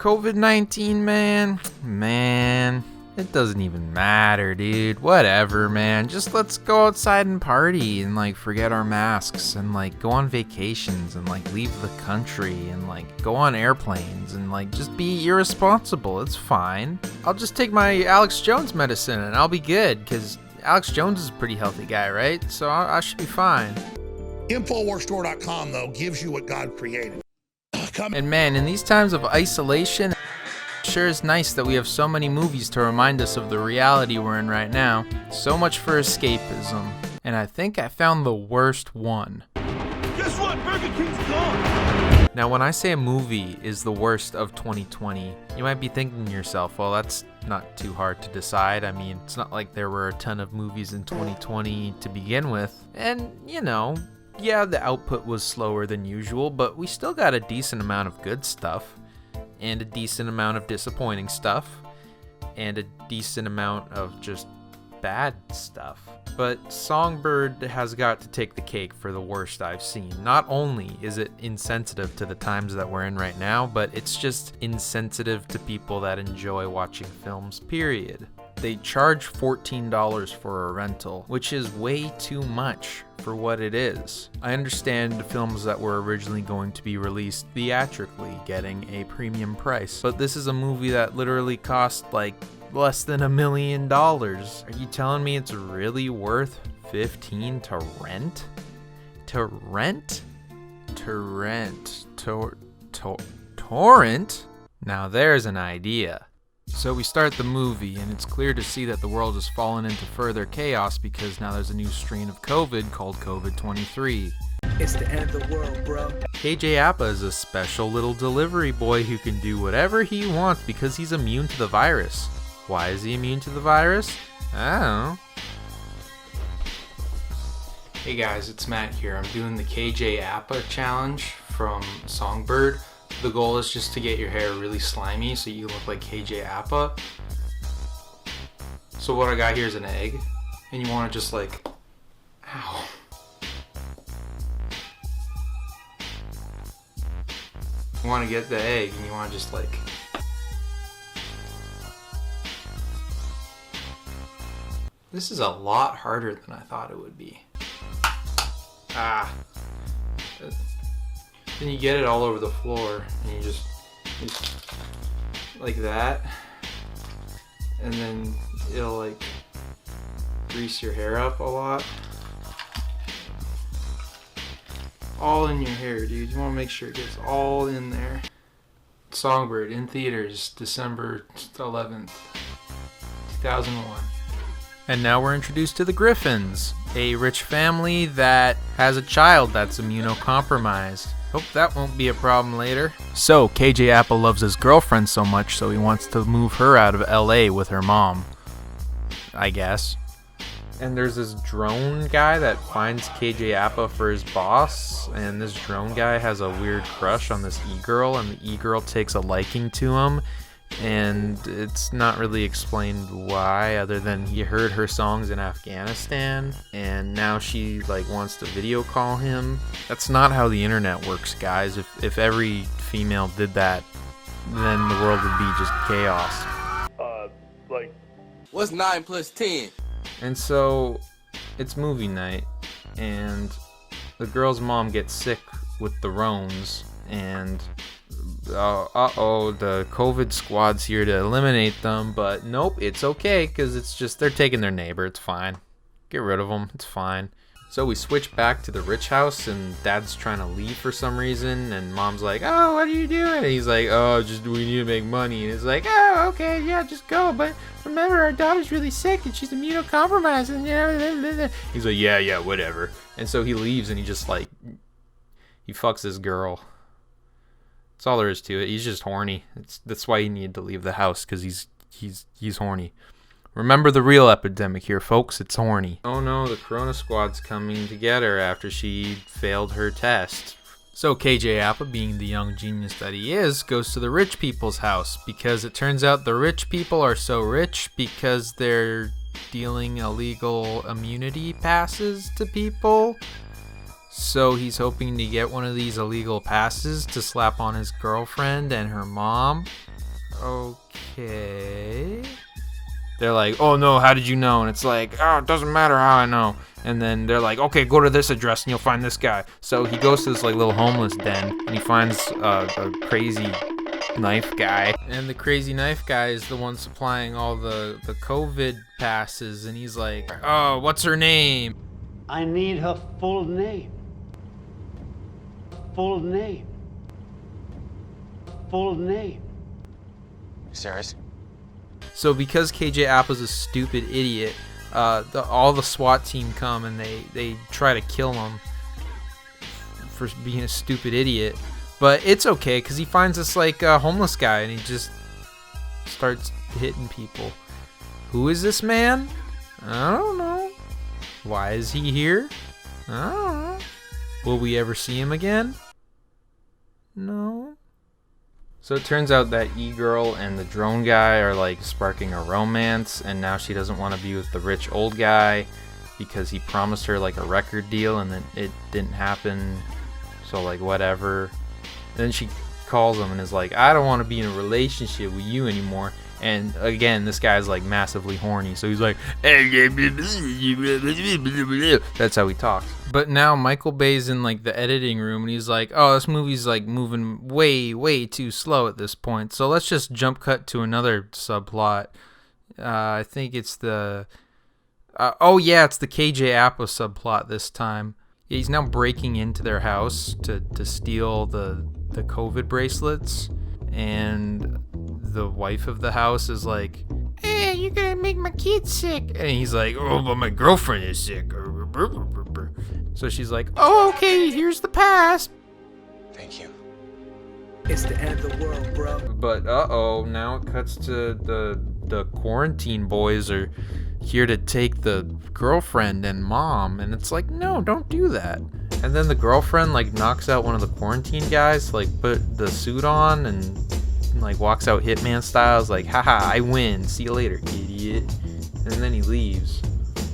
COVID-19, man, it doesn't even matter, dude. Whatever, man. Just let's go outside and party and like forget our masks and like go on vacations and like leave the country and like go on airplanes and like just be irresponsible. It's fine. I'll just take my Alex Jones medicine and I'll be good because Alex Jones is a pretty healthy guy, right? So I should be fine. Infowarsstore.com, though, gives you what God created. And man, in these times of isolation, it sure is nice that we have so many movies to remind us of the reality we're in right now. So much for escapism. And I think I found the worst one. Guess what? Burger King's gone! Now, when I say a movie is the worst of 2020, you might be thinking to yourself, well, that's not too hard to decide. I mean, it's not like there were a ton of movies in 2020 to begin with. And, you know, yeah, the output was slower than usual, but we still got a decent amount of good stuff, and a decent amount of disappointing stuff, and a decent amount of just bad stuff. But Songbird has got to take the cake for the worst I've seen. Not only is it insensitive to the times that we're in right now, but it's just insensitive to people that enjoy watching films, period. They charge $14 for a rental, which is way too much for what it is. I understand films that were originally going to be released theatrically getting a premium price, but this is a movie that literally cost like less than $1 million. Are you telling me it's really worth $15 to rent? Torrent? Now there's an idea. So we start the movie, and it's clear to see that the world has fallen into further chaos because now there's a new strain of COVID called COVID-23. It's the end of the world, bro. KJ Apa is a special little delivery boy who can do whatever he wants because he's immune to the virus. Why is he immune to the virus? I don't know. Hey guys, it's Matt here. I'm doing the KJ Apa challenge from Songbird. The goal is just to get your hair really slimy so you look like KJ Apa. So what I got here is an egg, and you want to just like, ow. You want to get the egg and you want to just like, this is a lot harder than I thought it would be. Then you get it all over the floor and you just like that, and then it'll like grease your hair up a lot. All in your hair, dude. You want to make sure it gets all in there. Songbird in theaters December 11th, 2001. And now we're introduced to the Griffins, a rich family that has a child that's immunocompromised. Hope that won't be a problem later. So, KJ Apa loves his girlfriend so much, so he wants to move her out of LA with her mom, I guess. And there's this drone guy that finds KJ Apa for his boss, and this drone guy has a weird crush on this e-girl, and the e-girl takes a liking to him. And it's not really explained why, other than he heard her songs in Afghanistan and now she like wants to video call him. That's not how the internet works, guys. If every female did that, then the world would be just chaos. What's 9 plus 10? And so it's movie night, and the girl's mom gets sick with the Rones, and the COVID squad's here to eliminate them, but nope, it's okay, because it's just, they're taking their neighbor, it's fine. Get rid of them, it's fine. So we switch back to the rich house, and dad's trying to leave for some reason, and mom's like, oh, what are you doing? And he's like, oh, just we need to make money. And it's like, oh, okay, yeah, just go, but remember, our daughter's really sick, and she's immunocompromised, and he's like, yeah, whatever. And so he leaves, and he just like, he fucks this girl. That's all there is to it. He's just horny. That's why he needed to leave the house, because he's horny. Remember the real epidemic here, folks. It's horny. Oh no, the Corona Squad's coming to get her after she failed her test. So KJ Apa, being the young genius that he is, goes to the rich people's house, because it turns out the rich people are so rich because they're dealing illegal immunity passes to people. So he's hoping to get one of these illegal passes to slap on his girlfriend and her mom. Okay. They're like, oh no, how did you know? And it's like, oh, it doesn't matter how I know. And then they're like, okay, go to this address and you'll find this guy. So he goes to this like little homeless den and he finds a crazy knife guy. And the crazy knife guy is the one supplying all the COVID passes. And he's like, oh, what's her name? I need her full name. Full name. Full name. Serious? So because KJ Appa's a stupid idiot, all the SWAT team come and they try to kill him for being a stupid idiot. But it's okay because he finds this like homeless guy and he just starts hitting people. Who is this man? I don't know. Why is he here? I don't know. Will we ever see him again? No. So it turns out that E-Girl and the drone guy are like sparking a romance, and now she doesn't want to be with the rich old guy because he promised her like a record deal and then it didn't happen. So like whatever. Then she calls him and is like, I don't want to be in a relationship with you anymore. And again, this guy's like massively horny, so he's like, that's how he talks. But now Michael Bay's in like the editing room and he's like, oh, this movie's like moving way too slow at this point, so let's just jump cut to another subplot. I think it's the it's the KJ Appa subplot this time. Yeah, he's now breaking into their house to steal the COVID bracelets, and the wife of the house is like, hey, you're gonna make my kid sick. And he's like, oh, but my girlfriend is sick. So she's like, oh, okay, here's the pass. Thank you. It's the end of the world, bro. But now it cuts to the quarantine boys are here to take the girlfriend and mom, and it's like, no, don't do that. And then the girlfriend like knocks out one of the quarantine guys, like put the suit on and like walks out Hitman style, is like, haha, I win, see you later, idiot. And then he leaves.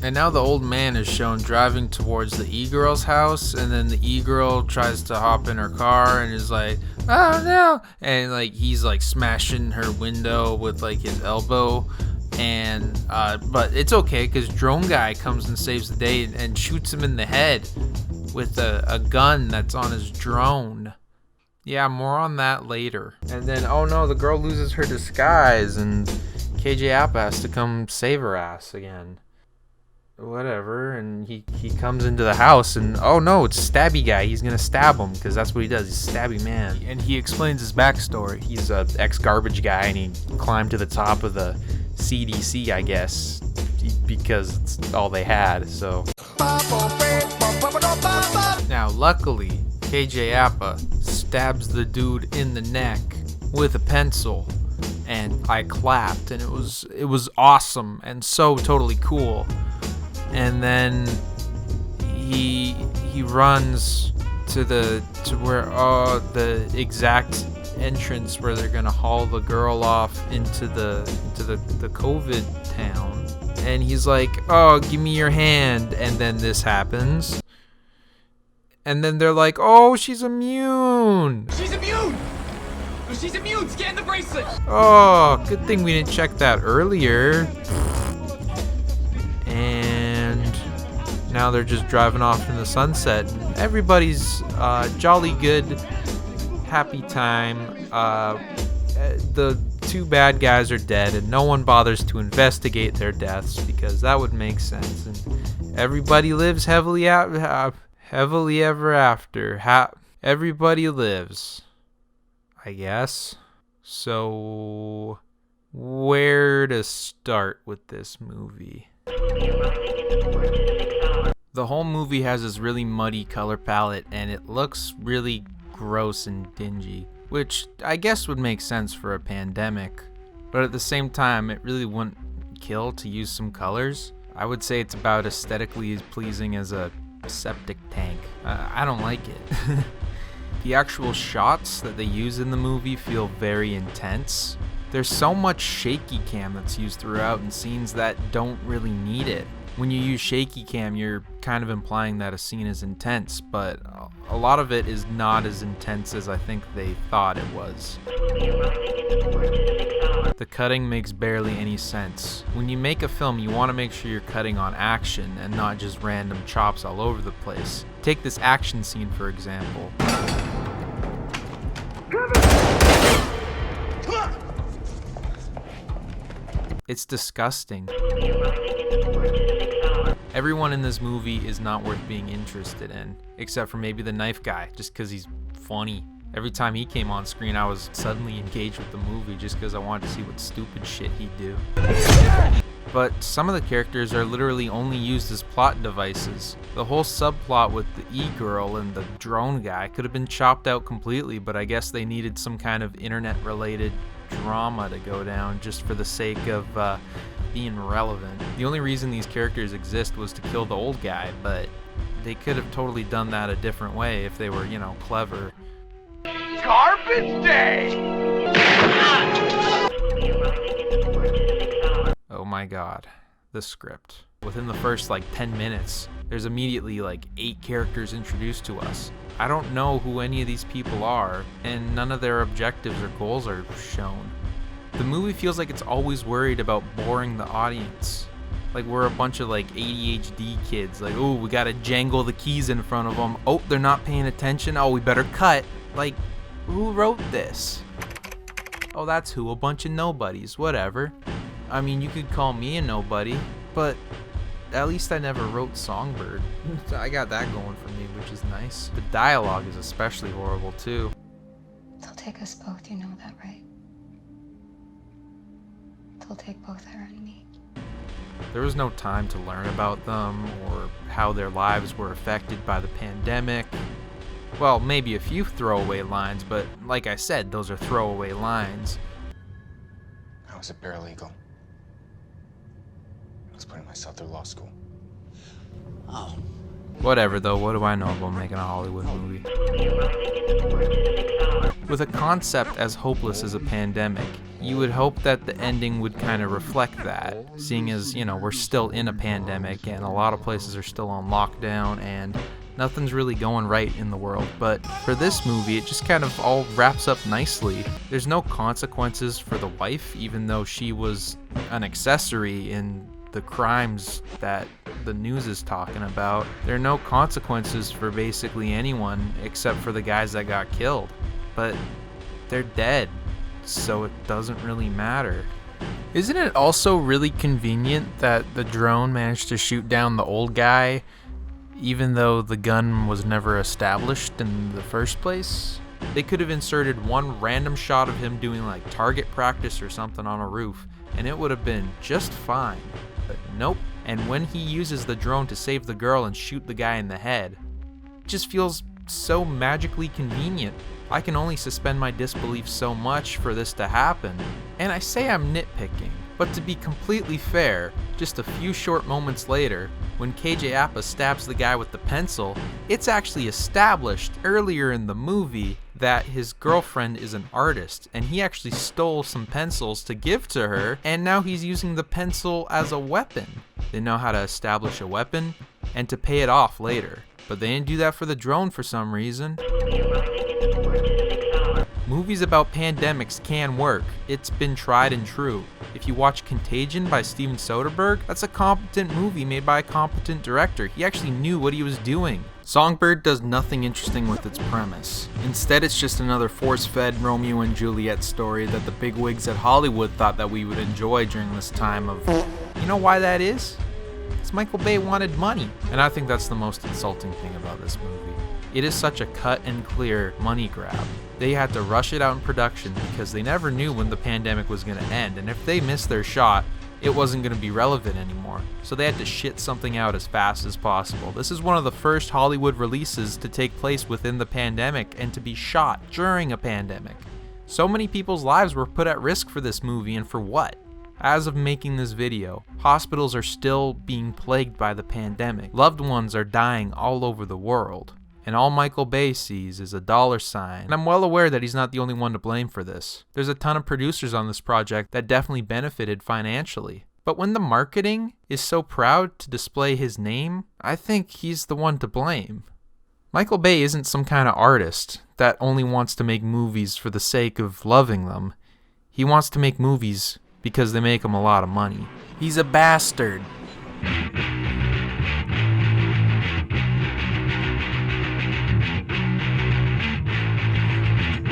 And now the old man is shown driving towards the E-Girl's house, and then the E-Girl tries to hop in her car and is like, oh no, and like he's like smashing her window with like his elbow. And but it's okay because drone guy comes and saves the day and shoots him in the head with a gun that's on his drone. Yeah, more on that later. And then, oh no, the girl loses her disguise and KJ Appa has to come save her ass again. Whatever, and he comes into the house and, oh no, it's Stabby Guy. He's gonna stab him because that's what he does. He's a Stabby Man. And he explains his backstory. He's a ex-garbage guy and he climbed to the top of the CDC, I guess, because it's all they had, so. Now, luckily, KJ Appa stabs the dude in the neck with a pencil, and I clapped, and it was awesome and so totally cool. And then he runs to where the exact entrance where they're gonna haul the girl off into the COVID town, and he's like, oh, give me your hand. And then this happens, and then they're like, oh, she's immune. She's immune! She's immune! Scan the bracelet! Oh, good thing we didn't check that earlier. And now they're just driving off in the sunset. Everybody's jolly good, happy time. The two bad guys are dead, and no one bothers to investigate their deaths because that would make sense. And everybody lives happily ever after. Everybody lives, I guess. So, where to start with this movie? The whole movie has this really muddy color palette, and it looks really gross and dingy, which I guess would make sense for a pandemic, but at the same time, it really wouldn't kill to use some colors. I would say it's about aesthetically as pleasing as a septic tank. I don't like it. The actual shots that they use in the movie feel very intense. There's so much shaky cam that's used throughout in scenes that don't really need it. When you use shaky cam, you're kind of implying that a scene is intense, but a lot of it is not as intense as I think they thought it was. The cutting makes barely any sense. When you make a film, you want to make sure you're cutting on action and not just random chops all over the place. Take this action scene for example. It's disgusting. Everyone in this movie is not worth being interested in, except for maybe the knife guy, just because he's funny. Every time he came on screen, I was suddenly engaged with the movie just because I wanted to see what stupid shit he'd do. But some of the characters are literally only used as plot devices. The whole subplot with the E-girl and the drone guy could have been chopped out completely, but I guess they needed some kind of internet-related drama to go down just for the sake of being relevant. The only reason these characters exist was to kill the old guy, but they could have totally done that a different way if they were, you know, clever. Garbage day! Oh my god, the script. Within the first 10 minutes, there's immediately 8 characters introduced to us. I don't know who any of these people are, and none of their objectives or goals are shown. The movie feels like it's always worried about boring the audience. Like we're a bunch of ADHD kids, oh, we gotta jangle the keys in front of them. Oh, they're not paying attention. Oh, we better cut. Who wrote this? Oh, that's who, a bunch of nobodies, whatever. I mean, you could call me a nobody, but at least I never wrote Songbird. I got that going for me, which is nice. The dialogue is especially horrible too. They'll take us both, you know that, right? They'll take both her and me. There was no time to learn about them or how their lives were affected by the pandemic. Well, maybe a few throwaway lines, but like I said, those are throwaway lines. I was a paralegal. I was putting myself through law school. Oh. Whatever though, what do I know about making a Hollywood movie? With a concept as hopeless as a pandemic, you would hope that the ending would kind of reflect that, seeing as, we're still in a pandemic and a lot of places are still on lockdown and nothing's really going right in the world. But for this movie, it just kind of all wraps up nicely. There's no consequences for the wife, even though she was an accessory in the crimes that the news is talking about. There are no consequences for basically anyone except for the guys that got killed. But they're dead, so it doesn't really matter. Isn't it also really convenient that the drone managed to shoot down the old guy even though the gun was never established in the first place? They could have inserted one random shot of him doing target practice or something on a roof, and it would have been just fine. But nope. And when he uses the drone to save the girl and shoot the guy in the head, it just feels so magically convenient. I can only suspend my disbelief so much for this to happen. And I say I'm nitpicking, but to be completely fair, just a few short moments later, when KJ Apa stabs the guy with the pencil, it's actually established earlier in the movie that his girlfriend is an artist, and he actually stole some pencils to give to her, and now he's using the pencil as a weapon. They know how to establish a weapon and to pay it off later, but they didn't do that for the drone for some reason. Movies about pandemics can work. It's been tried and true. If you watch Contagion by Steven Soderbergh, that's a competent movie made by a competent director. He actually knew what he was doing. Songbird does nothing interesting with its premise. Instead, it's just another force-fed Romeo and Juliet story that the bigwigs at Hollywood thought that we would enjoy during this time of... You know why that is? Because Michael Bay wanted money. And I think that's the most insulting thing about this movie. It is such a cut and clear money grab. They had to rush it out in production because they never knew when the pandemic was going to end, and if they missed their shot, it wasn't going to be relevant anymore. So they had to shit something out as fast as possible. This is one of the first Hollywood releases to take place within the pandemic and to be shot during a pandemic. So many people's lives were put at risk for this movie, and for what? As of making this video, hospitals are still being plagued by the pandemic. Loved ones are dying all over the world. And all Michael Bay sees is a dollar sign. And I'm well aware that he's not the only one to blame for this. There's a ton of producers on this project that definitely benefited financially. But when the marketing is so proud to display his name, I think he's the one to blame. Michael Bay isn't some kind of artist that only wants to make movies for the sake of loving them. He wants to make movies because they make him a lot of money. He's a bastard